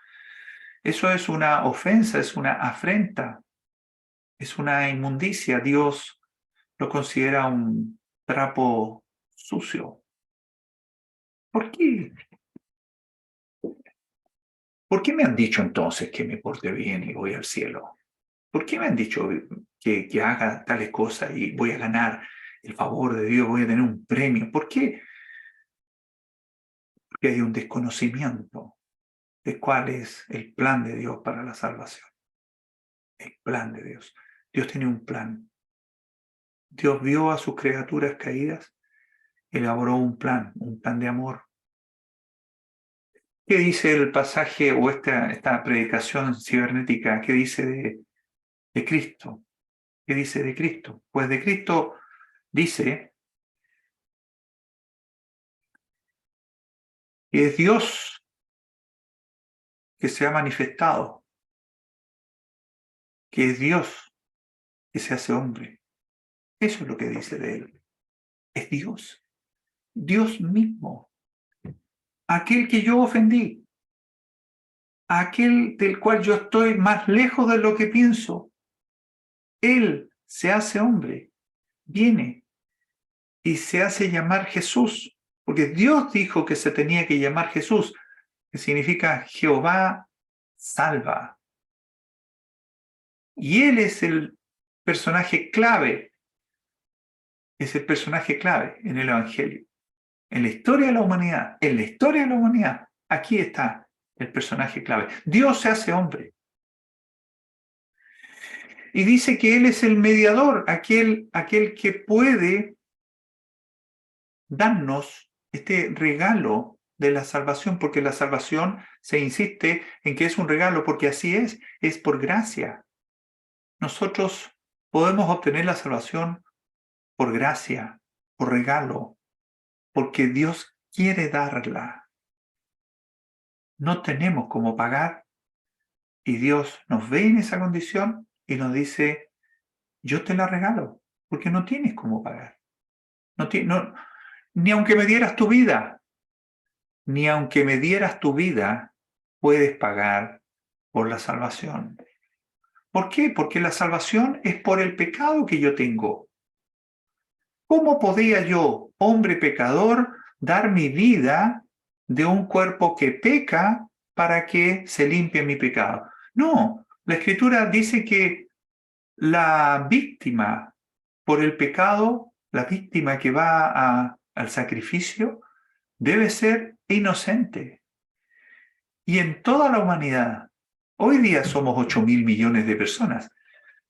eso es una ofensa, es una afrenta, es una inmundicia. Dios lo considera un trapo sucio. ¿Por qué? ¿Por qué me han dicho entonces que me porte bien y voy al cielo? ¿Por qué me han dicho que haga tales cosas y voy a ganar el favor de Dios, voy a tener un premio? ¿Por qué? Porque hay un desconocimiento de cuál es el plan de Dios para la salvación. El plan de Dios. Dios tiene un plan. Dios vio a sus criaturas caídas, elaboró un plan de amor. ¿Qué dice el pasaje o esta predicación cibernética? ¿Qué dice de Cristo? ¿Qué dice de Cristo? Pues de Cristo dice que es Dios que se ha manifestado, que es Dios que se hace hombre. Eso es lo que dice de Él. Es Dios, Dios mismo, aquel que yo ofendí, aquel del cual yo estoy más lejos de lo que pienso. Él se hace hombre, viene y se hace llamar Jesús, porque Dios dijo que se tenía que llamar Jesús, que significa Jehová salva. Y Él es el personaje clave, en el Evangelio, en la historia de la humanidad, aquí está el personaje clave. Dios se hace hombre. Y dice que Él es el mediador, aquel que puede darnos este regalo de la salvación, porque la salvación se insiste en que es un regalo, porque así es por gracia. Nosotros podemos obtener la salvación por gracia, por regalo, porque Dios quiere darla. No tenemos cómo pagar y Dios nos ve en esa condición y nos dice, yo te la regalo, porque no tienes cómo pagar. Ni aunque me dieras tu vida, puedes pagar por la salvación. ¿Por qué? Porque la salvación es por el pecado que yo tengo. ¿Cómo podía yo, hombre pecador, dar mi vida de un cuerpo que peca para que se limpie mi pecado? No, la Escritura dice que la víctima por el pecado, la víctima que va al sacrificio, debe ser inocente. Y en toda la humanidad, hoy día somos 8.000 millones de personas,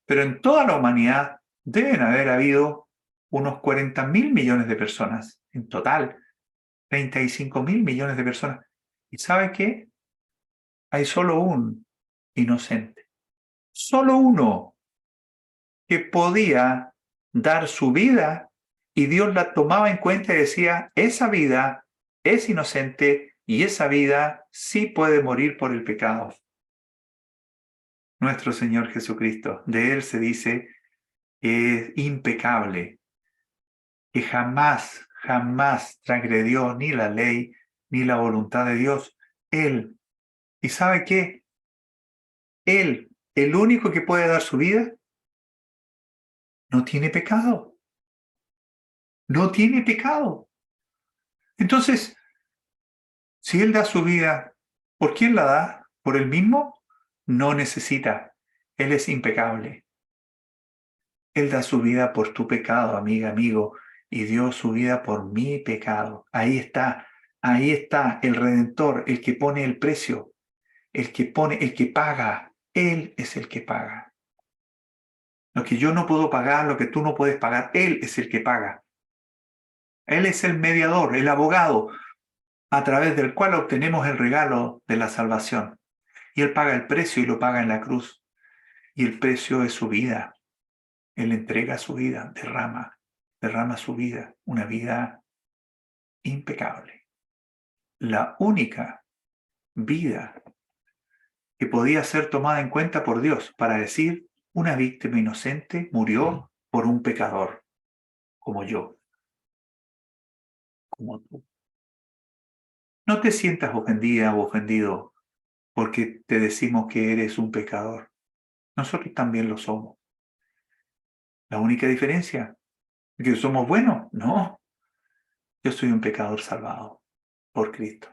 pero en toda la humanidad deben haber habido unos 40.000 millones de personas en total, 35.000 millones de personas. ¿Y sabe qué? Hay solo un inocente, solo uno que podía dar su vida y Dios la tomaba en cuenta y decía, esa vida es inocente y esa vida sí puede morir por el pecado. Nuestro Señor Jesucristo, de Él se dice que es impecable. que jamás, jamás transgredió ni la ley ni la voluntad de Dios. Él. ¿Y sabe qué? Él, el único que puede dar su vida, no tiene pecado. No tiene pecado. Entonces, si Él da su vida, ¿por quién la da? ¿Por Él mismo? No necesita. Él es impecable. Él da su vida por tu pecado, amiga, amigo, y dio su vida por mi pecado. Ahí está el Redentor, el que pone el precio, el que paga. Él es el que paga. Lo que yo no puedo pagar, lo que tú no puedes pagar, Él es el que paga. Él es el mediador, el abogado, a través del cual obtenemos el regalo de la salvación. Y Él paga el precio y lo paga en la cruz. Y el precio es su vida. Él entrega su vida, derrama su vida, una vida impecable. La única vida que podía ser tomada en cuenta por Dios para decir, una víctima inocente murió por un pecador, como yo, como tú. No te sientas ofendida o ofendido porque te decimos que eres un pecador. Nosotros también lo somos. La única diferencia es que somos buenos. No, yo soy un pecador salvado por Cristo.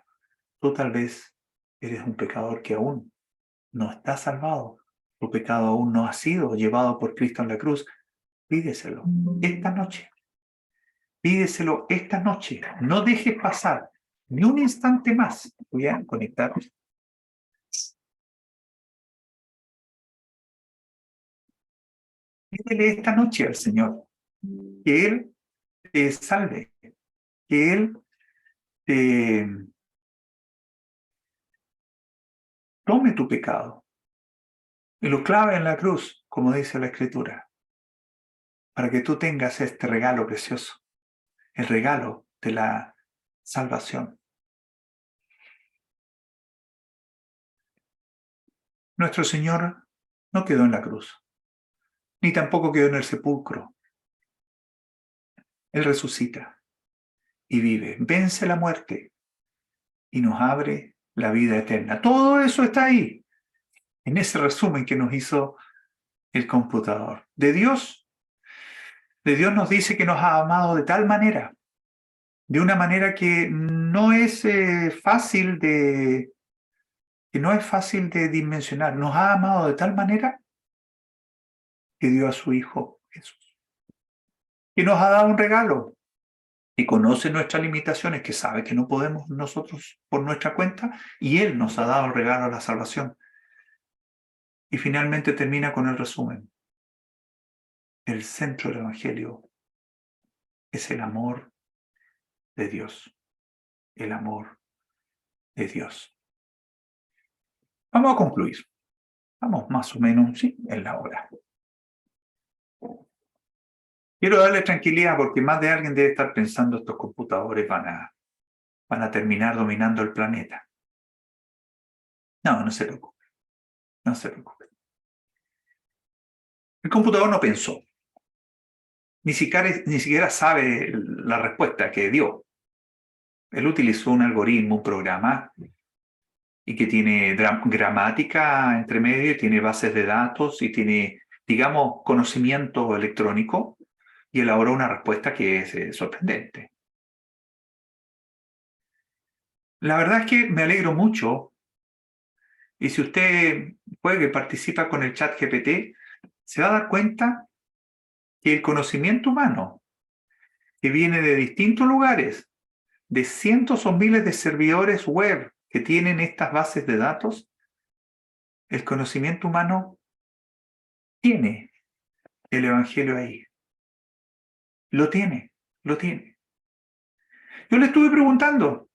Tú tal vez eres un pecador que aún no está salvado. Tu pecado aún no ha sido llevado por Cristo en la cruz. Pídeselo esta noche. Pídeselo esta noche. No dejes pasar ni un instante más. Voy a conectar. Pídele esta noche al Señor que Él te salve, que Él te tome tu pecado y lo clave en la cruz, como dice la Escritura, para que tú tengas este regalo precioso, el regalo de la salvación. Nuestro Señor no quedó en la cruz, ni tampoco quedó en el sepulcro. Él resucita y vive, vence la muerte y nos abre la vida eterna. Todo eso está ahí, en ese resumen que nos hizo el computador. De Dios nos dice que nos ha amado de tal manera, de una manera que no es fácil de dimensionar. Nos ha amado de tal manera que dio a su Hijo Jesús, que nos ha dado un regalo, que conoce nuestras limitaciones, que sabe que no podemos nosotros por nuestra cuenta, y Él nos ha dado el regalo de la salvación. Y finalmente termina con el resumen. El centro del Evangelio es el amor de Dios. El amor de Dios. Vamos a concluir. Vamos más o menos, sí, en la hora. Quiero darle tranquilidad porque más de alguien debe estar pensando estos computadores van a terminar dominando el planeta. No, no se preocupe. No se preocupe. El computador no pensó. Ni siquiera sabe la respuesta que dio. Él utilizó un algoritmo, un programa, y que tiene gramática entre medio, tiene bases de datos y tiene, digamos, conocimiento electrónico, y elaboró una respuesta que es sorprendente. La verdad es que me alegro mucho, y si usted puede que participa con el chat GPT, se va a dar cuenta que el conocimiento humano, que viene de distintos lugares, de cientos o miles de servidores web que tienen estas bases de datos, el conocimiento humano tiene el Evangelio ahí. Lo tiene, lo tiene. Yo le estuve preguntando,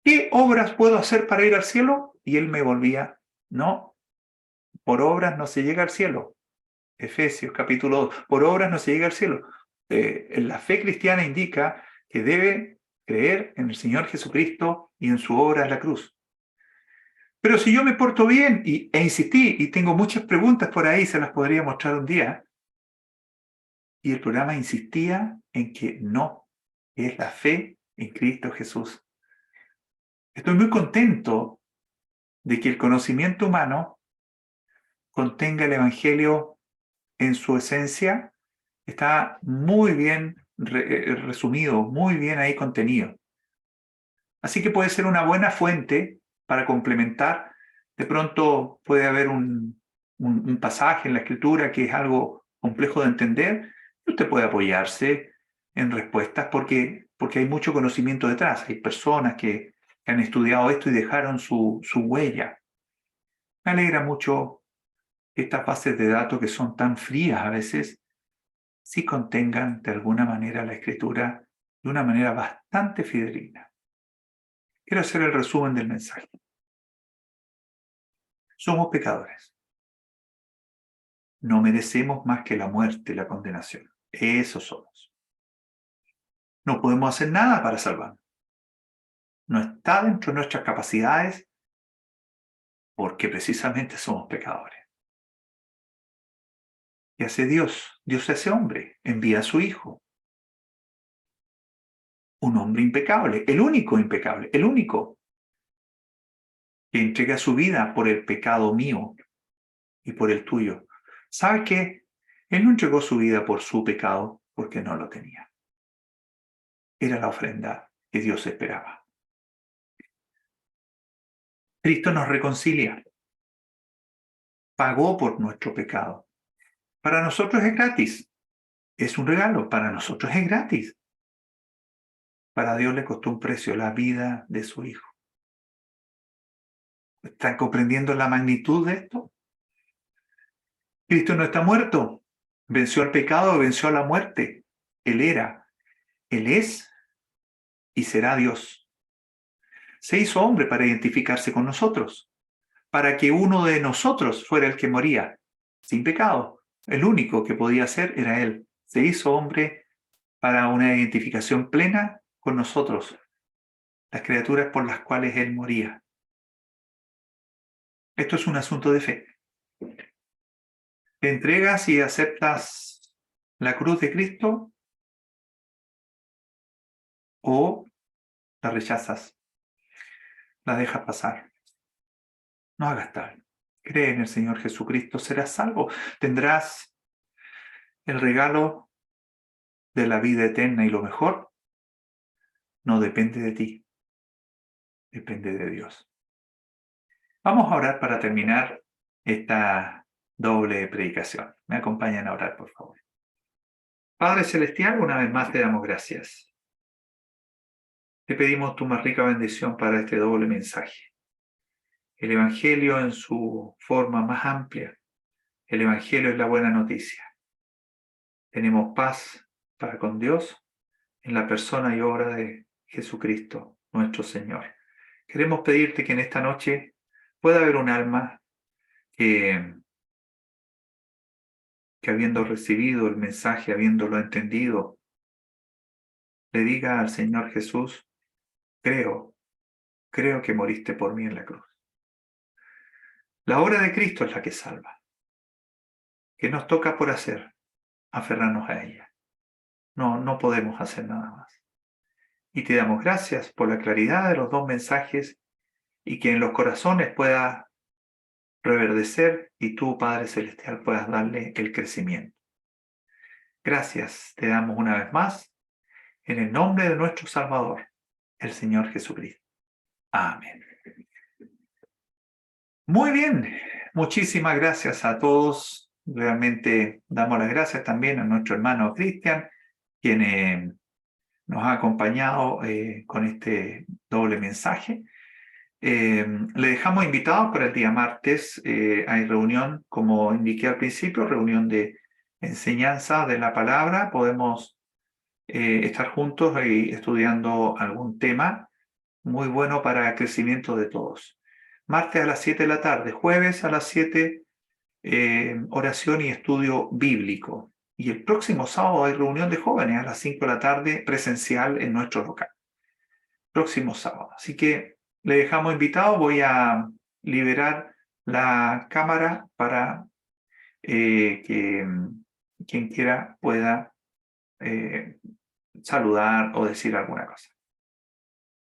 ¿qué obras puedo hacer para ir al cielo? Y él me volvía, no, por obras no se llega al cielo. Efesios capítulo 2, por obras no se llega al cielo. La fe cristiana indica que debe creer en el Señor Jesucristo y en su obra en la cruz. Pero si yo me porto bien e insistí, y tengo muchas preguntas por ahí, se las podría mostrar un día, Y el programa insistía en que no, es la fe en Cristo Jesús. Estoy muy contento de que el conocimiento humano contenga el Evangelio en su esencia. Está muy bien resumido, muy bien ahí contenido. Así que puede ser una buena fuente para complementar. De pronto puede haber un pasaje en la Escritura que es algo complejo de entender, y usted puede apoyarse en respuestas porque hay mucho conocimiento detrás. Hay personas que han estudiado esto y dejaron su huella. Me alegra mucho que estas bases de datos que son tan frías a veces, sí contengan de alguna manera la Escritura de una manera bastante fidedigna. Quiero hacer el resumen del mensaje. Somos pecadores. No merecemos más que la muerte y la condenación. Eso somos. No podemos hacer nada para salvarnos. No está dentro de nuestras capacidades porque precisamente somos pecadores. ¿Qué hace Dios? Dios se hace hombre, envía a su Hijo. Un hombre impecable, el único impecable, el único que entrega su vida por el pecado mío y por el tuyo. ¿Sabes qué? Él no entregó su vida por su pecado porque no lo tenía. Era la ofrenda que Dios esperaba. Cristo nos reconcilia. Pagó por nuestro pecado. Para nosotros es gratis. Es un regalo. Para nosotros es gratis. Para Dios le costó un precio, la vida de su Hijo. ¿Están comprendiendo la magnitud de esto? Cristo no está muerto. Venció al pecado, venció a la muerte. Él era, Él es y será Dios. Se hizo hombre para identificarse con nosotros, para que uno de nosotros fuera el que moría, sin pecado. El único que podía ser era Él. Se hizo hombre para una identificación plena con nosotros, las criaturas por las cuales Él moría. Esto es un asunto de fe. ¿Te entregas y aceptas la cruz de Cristo o la rechazas? La dejas pasar. No hagas tal. Cree en el Señor Jesucristo, serás salvo. Tendrás el regalo de la vida eterna y lo mejor no depende de ti, depende de Dios. Vamos a orar para terminar esta doble predicación. Me acompañan a orar, por favor. Padre Celestial, una vez más te damos gracias. Te pedimos tu más rica bendición para este doble mensaje. El Evangelio en su forma más amplia. El Evangelio es la buena noticia. Tenemos paz para con Dios en la persona y obra de Jesucristo, nuestro Señor. Queremos pedirte que en esta noche pueda haber un alma que habiendo recibido el mensaje, habiéndolo entendido, le diga al Señor Jesús, creo que moriste por mí en la cruz. La obra de Cristo es la que salva. ¿Qué nos toca por hacer? Aferrarnos a ella. No podemos hacer nada más. Y te damos gracias por la claridad de los dos mensajes y que en los corazones pueda reverdecer y tú, Padre Celestial, puedas darle el crecimiento. Gracias te damos una vez más en el nombre de nuestro Salvador, el Señor Jesucristo. Amén. Muy bien, muchísimas gracias a todos. Realmente damos las gracias también a nuestro hermano Cristian, quien nos ha acompañado con este doble mensaje. Le dejamos invitados para el día martes. Hay reunión, como indiqué al principio, reunión de enseñanza de la palabra. Podemos estar juntos y estudiando algún tema muy bueno para el crecimiento de todos. Martes a las 7 de la tarde, jueves a las 7, oración y estudio bíblico. Y el próximo sábado hay reunión de jóvenes a las 5 de la tarde, presencial en nuestro local. Próximo sábado. Así que le dejamos invitado. Voy a liberar la cámara para que quien quiera pueda saludar o decir alguna cosa.